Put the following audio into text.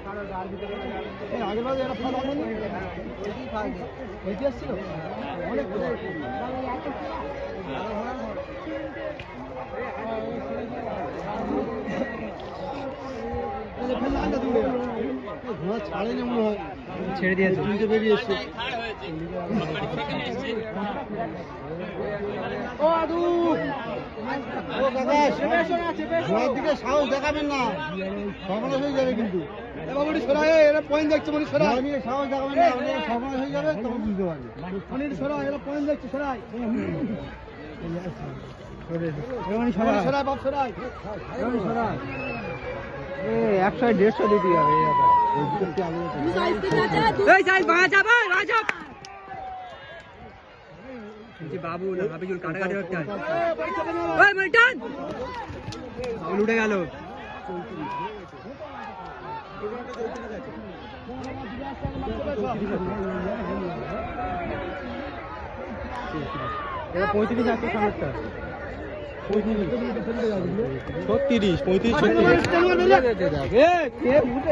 আগের বার এরা ফাঁকা হয়নি, ইতিহাস ছিল অনেক ঘোড়া ছাড়েনি মনে হয়, ছেড়ে দিয়েছে, তুলতে বেরিয়ে এসছে। ও আদু, ও কাকা, ঘোড়ার দিকে সাহস দেখাবেন না, সর্বনাশ হয়ে যাবে কিন্তু। বাবুটি সরাই, এরা পয়েন্ট দেখছে, মনি সরাই নিয়ে সাহস দেখাবেন না, সর্বনাশ হয়ে যাবে, তখন বুঝতে পারবে। মনির সরাই, এরা পয়েন্ট দেখছে, সরাই সরাই বাপ সরাই সরাই। 100-150 দিতে হবে। বাবু হাবিজুল কাটাকাটি করতে হয়, বাবুল উঠে গেল। এবার 35 আছে সামনেরটা, 35 36